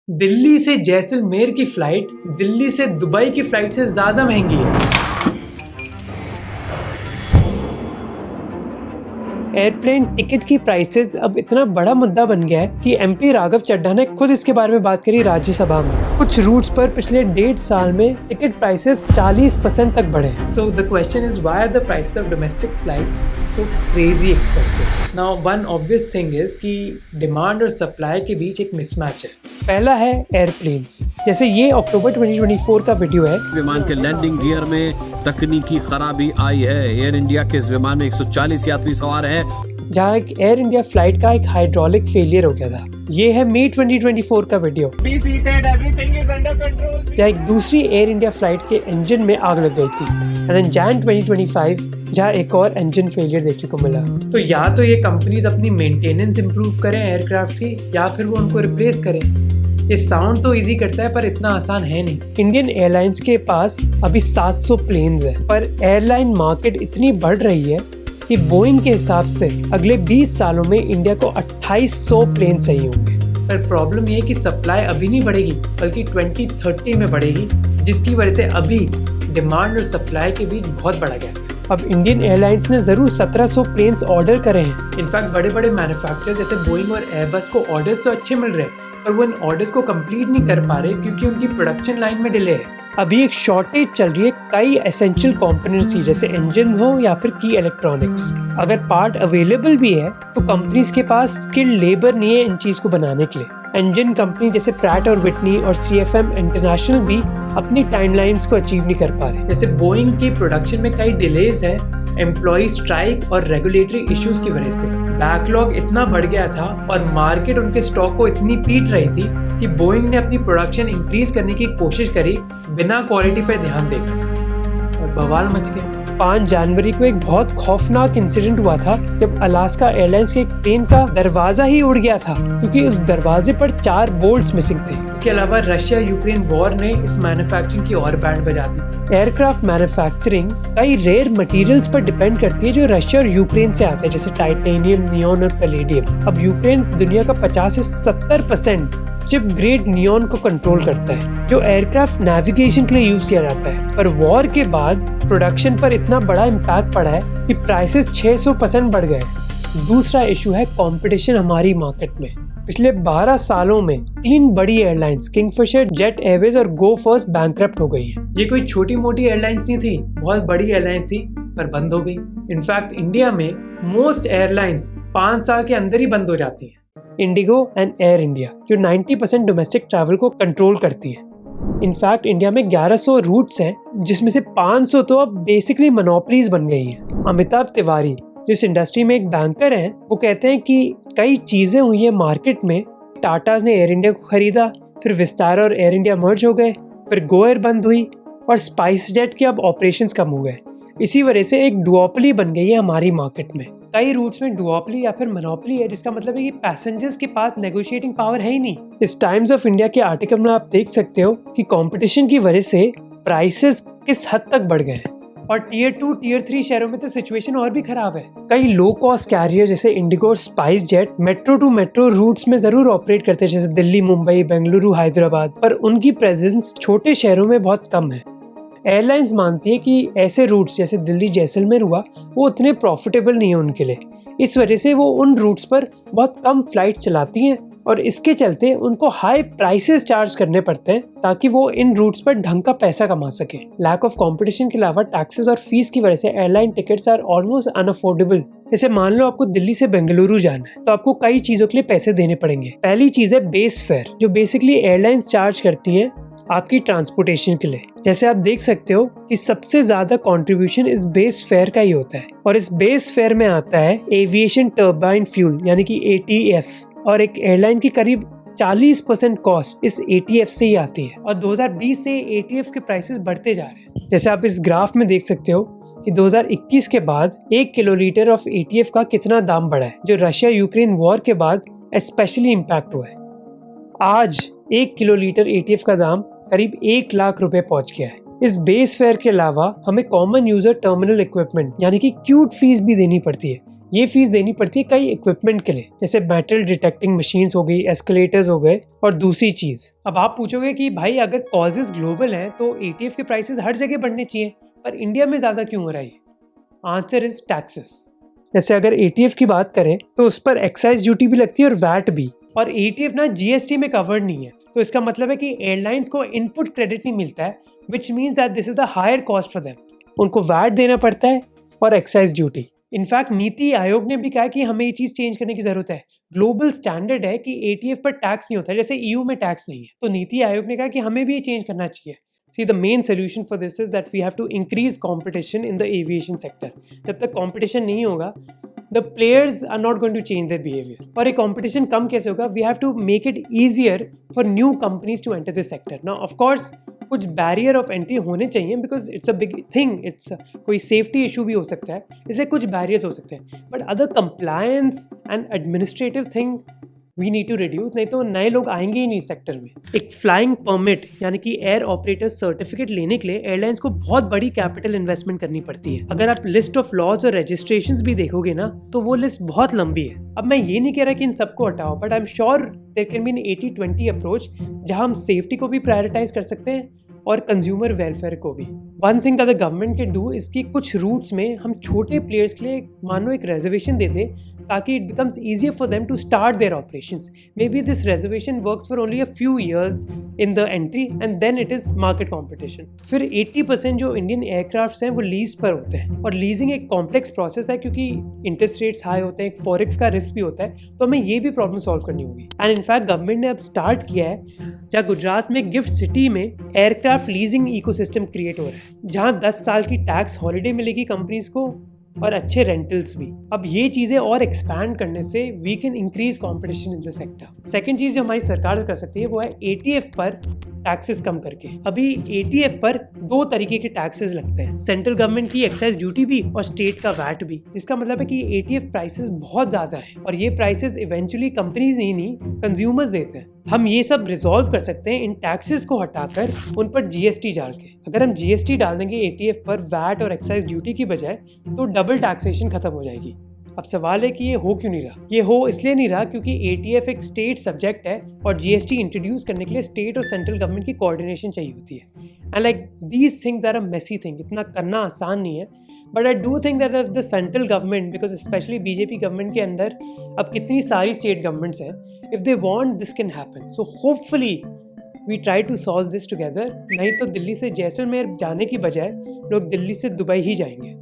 दिल्ली से जैसलमेर की फ्लाइट दिल्ली से दुबई की फ्लाइट से ज़्यादा महंगी है। एयरप्लेन टिकट की प्राइसेस अब इतना बड़ा मुद्दा बन गया है कि एमपी राघव चड्ढा ने खुद इसके बारे में बात करी राज्यसभा में। कुछ रूट्स पर पिछले 1.5 साल में टिकट प्राइसेस 40% तक बढ़े। So the question is why are the prices of domestic flights so crazy expensive. Now one obvious thing is कि डिमांड और सप्लाई के बीच एक मिसमैच है। पहला है एयरप्लेन्स। जैसे ये अक्टूबर 2024 का वीडियो है। विमान के लैंडिंग गियर में तकनीकी खराबी आई है। एयर इंडिया के इस विमान में 140 यात्री सवार हैं, जहाँ एक एयर इंडिया फ्लाइट का एक हाइड्रोलिक फेलियर हो गया था। ये है मई 2024 का वीडियो, जहाँ एक दूसरी एयर इंडिया फ्लाइट के इंजन में आग लग गई थी। एंड देन जैन 2025 जहाँ एक और इंजन फेलियर देखने को मिला। तो या तो ये कंपनीज अपनी मेंटेनेंस इंप्रूव करें एयरक्राफ्ट की, या फिर वो उनको रिप्लेस करें। ये साउंड तो इजी करता है पर इतना आसान है नहीं। इंडियन एयरलाइंस के पास अभी 700 प्लेन्स है, पर एयरलाइन मार्केट इतनी बढ़ रही है कि बोइंग के हिसाब से अगले 20 सालों में इंडिया को 2800 प्लेन चाहिए होंगे। पर प्रॉब्लम ये है कि सप्लाई अभी नहीं बढ़ेगी बल्कि 2030 में बढ़ेगी, जिसकी वजह से अभी डिमांड और सप्लाई के बीच बहुत बड़ा गैप है। अब इंडियन एयरलाइंस ने जरूर 1700 प्लेन्स ऑर्डर करे हैं। इनफैक्ट बड़े बड़े मैन्युफैक्चरर्स जैसे बोइंग और एयरबस को ऑर्डर्स तो अच्छे मिल रहे हैं, पर वो इन ऑर्डर्स को कंप्लीट नहीं कर पा रहे क्योंकि उनकी प्रोडक्शन लाइन में डिले है। अभी एक शॉर्टेज चल रही है कई एसेंशियल कंपोनेंट्स की, जैसे इंजन हो या फिर की इलेक्ट्रॉनिक्स। अगर पार्ट अवेलेबल भी है तो कंपनीज के पास स्किल्ड लेबर नहीं है इन चीज को बनाने के लिए। इंजन कंपनी जैसे प्रैट और विटनी और CFM इंटरनेशनल भी अपनी टाइमलाइंस को अचीव नहीं कर पा रहे। जैसे बोइंग की प्रोडक्शन में कई डिलेज है एम्प्लॉय स्ट्राइक और रेगुलेटरी इश्यूज की वजह से। बैकलॉग इतना बढ़ गया था और मार्केट उनके स्टॉक को इतनी पीट रही थी कि बोइंग ने अपनी प्रोडक्शन इंक्रीज करने की कोशिश करी बिना क्वालिटी पर ध्यान देकर, और बवाल मच गया। 5 जनवरी को एक बहुत खौफनाक इंसिडेंट हुआ था जब अलास्का एयरलाइंस के एक प्लेन का दरवाजा ही उड़ गया था क्योंकि उस दरवाजे पर 4 बोल्ट्स मिसिंग थे। इसके अलावा रशिया यूक्रेन वॉर ने इस मैन्युफैक्चरिंग की और बैंड बजा दी। एयरक्राफ्ट मैन्युफैक्चरिंग कई रेयर मटेरियल्स पर डिपेंड करती है जो रशिया और यूक्रेन से आते हैं, जैसे टाइटेनियम, नियॉन और पैलेडियम। अब यूक्रेन दुनिया का 50 से 70% चिप ग्रेड नियॉन को कंट्रोल करता है, जो एयरक्राफ्ट नेविगेशन के लिए यूज किया जाता है। पर वॉर के बाद प्रोडक्शन पर इतना बड़ा इम्पैक्ट पड़ा है कि प्राइसेस 600% बढ़ गए। दूसरा इशू है कंपटीशन हमारी मार्केट में। पिछले 12 सालों में 3 बड़ी एयरलाइंस किंगफिशर, जेट एयरवेज और गो फर्स्ट बैंकरप्ट हो गई हैं। ये कोई छोटी मोटी एयरलाइंस नहीं थी, बहुत बड़ी एयरलाइंस थी पर बंद हो गई। इनफैक्ट इंडिया में मोस्ट एयरलाइंस 5 साल के अंदर ही बंद हो जाती हैं। इंडिगो एंड एयर इंडिया जो 90% डोमेस्टिक ट्रैवल को कंट्रोल करती है। इनफैक्ट इंडिया में 1100 रूट्स हैं, जिसमें से 500 तो अब बेसिकली मोनोपोलीज बन गई हैं। अमिताभ तिवारी जो इस इंडस्ट्री में एक बैंकर हैं, वो कहते हैं कि कई चीजें हुई है मार्केट में। टाटाज ने एयर इंडिया को खरीदा, फिर विस्टारा और एयर इंडिया मर्ज हो गए, फिर गो एयर बंद हुई और स्पाइस जेट के अब ऑपरेशंस कम हो गए। इसी वजह से एक डुओपोली बन गई है हमारी मार्केट में। कई रूट्स में डुओपोली या फिर मोनोपोली है, जिसका मतलब है कि पैसेंजर्स के पास नेगोशिएटिंग पावर है ही नहीं। इस टाइम्स ऑफ इंडिया के आर्टिकल में आप देख सकते हो कि कंपटीशन की वजह से प्राइसेस किस हद तक बढ़ गए हैं। और टियर 2, टियर 3 शहरों में तो सिचुएशन और भी खराब है। कई लो कॉस्ट कैरियर जैसे इंडिगो और SpiceJet metro to metro routes में जरूर ऑपरेट करते हैं, जैसे दिल्ली, मुंबई, बेंगलुरु, हैदराबाद, पर उनकी प्रेजेंस छोटे शहरों में बहुत कम है। एयरलाइंस मानती है कि ऐसे रूट्स जैसे दिल्ली जैसलमेर हुआ, वो उतने प्रॉफिटेबल नहीं है उनके लिए। इस वजह से वो उन रूट्स पर बहुत कम फ्लाइट चलाती हैं और इसके चलते उनको हाई प्राइसेस चार्ज करने पड़ते हैं ताकि वो इन रूट्स पर ढंग का पैसा कमा सके। लैक ऑफ कंपटीशन के अलावा टैक्सेस और फीस की वजह से airline tickets are almost unaffordable. जैसे मान लो आपको दिल्ली से बेंगलुरु जाना है तो आपको कई चीजों के लिए पैसे देने पड़ेंगे। पहली चीज है बेस फेयर, जो बेसिकली एयरलाइंस चार्ज करती हैं आपकी ट्रांसपोर्टेशन के लिए। जैसे आप देख सकते हो कि सबसे ज्यादा कंट्रीब्यूशन इस बेस फेयर का ही होता है, और इस बेस फेयर में आता है एविएशन टर्बाइन फ्यूल यानी कि ATF, और एक एयरलाइन की करीब 40% कॉस्ट इस ATF से ही आती है। और 2020 से ATF के प्राइसेस बढ़ते जा रहे हैं। जैसे आप इस ग्राफ में देख सकते हो कि 2021 के बाद 1 किलोलीटर ऑफ ATF का कितना दाम बढ़ा है, जो रशिया यूक्रेन वॉर के बाद स्पेशली इम्पैक्ट हुआ है। आज 1 किलोलीटर ATF का दाम करीब 1 लाख रुपए पहुंच गया है। इस बेस फेयर के अलावा हमें कॉमन यूजर टर्मिनल इक्विपमेंट यानी कि क्यूट फीस भी देनी पड़ती है। ये फीस देनी पड़ती है कई इक्विपमेंट के लिए, जैसे मेटल डिटेक्टिंग मशीन्स हो गई, एस्केलेटर्स हो गए और दूसरी चीज। अब आप पूछोगे कि भाई अगर कॉजेज ग्लोबल हैं तो एटीएफ के प्राइसेस हर जगह बढ़ने चाहिए, पर इंडिया में ज्यादा क्यों हो रहा है? Answer is taxes. जैसे अगर एटीएफ की बात करें तो उस पर एक्साइज ड्यूटी भी लगती है और वैट भी, और एटीएफ ना जीएसटी में कवर्ड नहीं है। तो इसका मतलब है कि एयरलाइंस को इनपुट क्रेडिट नहीं मिलता है, which means that this is the higher cost for them. उनको वैट देना पड़ता है और excise duty. In fact NITI Aayog ने भी कहा कि हमें ये चीज चेंज करने की जरूरत है। ग्लोबल स्टैंडर्ड है कि एटीएफ पर टैक्स नहीं होता, जैसे ईयू में टैक्स नहीं है। तो नीति आयोग ने कहा कि हमें भी ये चेंज करना चाहिए। See, the main solution for this is that we have to increase competition in the aviation sector. जब तक competition नहीं होगा, the players are not going to change their behavior. और ये competition कम कैसे होगा? We have to make it easier for new companies to enter this sector. Now, of course, कुछ barrier of entry होने चाहिए because it's a big thing. It's कोई safety issue भी हो सकता है, इसलिए कुछ barriers हो सकते हैं. But other compliance and administrative thing we need to reduce, नहीं तो नए लोग आएंगे ही नहीं सेक्टर में। एक फ्लाइंग परमिट यानी कि एयर ऑपरेटर सर्टिफिकेट लेने के लिए एयरलाइंस को बहुत बड़ी कैपिटल इन्वेस्टमेंट करनी पड़ती है। अगर आप लिस्ट ऑफ लॉज और रजिस्ट्रेशंस भी देखोगे ना तो वो लिस्ट बहुत लंबी है। अब मैं ये नहीं कह रहा कि इन सबको हटाओ, but I am sure there can be an 80-20 approach जहां हम सेफ्टी को भी प्रायोरिटाइज कर सकते हैं और कंज्यूमर वेलफेयर को भी। One thing that the government can do is कि कुछ रूट्स में हम छोटे प्लेयर्स के लिए मानो एक रिजर्वेशन दे दें ताकि it becomes easier for them to start their operations. Maybe this reservation works for only a few years in the entry and then it is market competition. फिर 80% जो इंडियन एयरक्राफ्ट्स हैं वो lease पर होते हैं, और leasing एक complex process है क्योंकि इंटरेस्ट रेट्स हाई होते हैं, फॉरेक्स का रिस्क भी होता है, तो हमें ये भी प्रॉब्लम सॉल्व करनी होगी। एंड इनफैक्ट गवर्नमेंट ने अब स्टार्ट किया है जहाँ गुजरात में गिफ्ट सिटी में एयरक्राफ्ट लीजिंग इकोसिस्टम क्रिएट हो रहा है, जहाँ 10 साल की टैक्स हॉलीडे मिलेगी कंपनीज को और अच्छे रेंटल्स भी। अब ये चीजें और एक्सपैंड करने से we can increase competition in the sector. Second चीज जो हमारी सरकार कर सकती है वो है एटीएफ पर टैक्सेस कम करके। अभी एटीएफ पर 2 तरीके के टैक्सेस लगते हैं, सेंट्रल गवर्नमेंट की एक्साइज ड्यूटी भी और स्टेट का वैट भी, जिसका मतलब है कि एटीएफ प्राइसेस बहुत ज्यादा है और ये प्राइसेस इवेंचुअली कंपनीज नहीं कंज्यूमर्स देते हैं। हम ये सब रिजॉल्व कर सकते हैं इन टैक्सेस को हटाकर उन पर जीएसटी डाल के। अगर हम जीएसटी डाल देंगे एटीएफ पर वैट और एक्साइज ड्यूटी की बजाय तो डबल टैक्सेशन खत्म हो जाएगी। अब सवाल है कि ये हो क्यों नहीं रहा? ये हो इसलिए नहीं रहा क्योंकि एटीएफ एक स्टेट सब्जेक्ट है और जीएसटी इंट्रोड्यूस करने के लिए स्टेट और सेंट्रल गवर्नमेंट की कोऑर्डिनेशन चाहिए होती है। And like these things are a messy thing, इतना करना आसान नहीं है। But I do think that the central government, because specially BJP government के अंदर अब कितनी सारी स्टेट गवर्नमेंट्स हैं, if they want this can happen. So hopefully we try to solve this together. नहीं तो दिल्ली से जैसलमेर जाने की बजाय लोग दिल्ली से दुबई ही जाएंगे।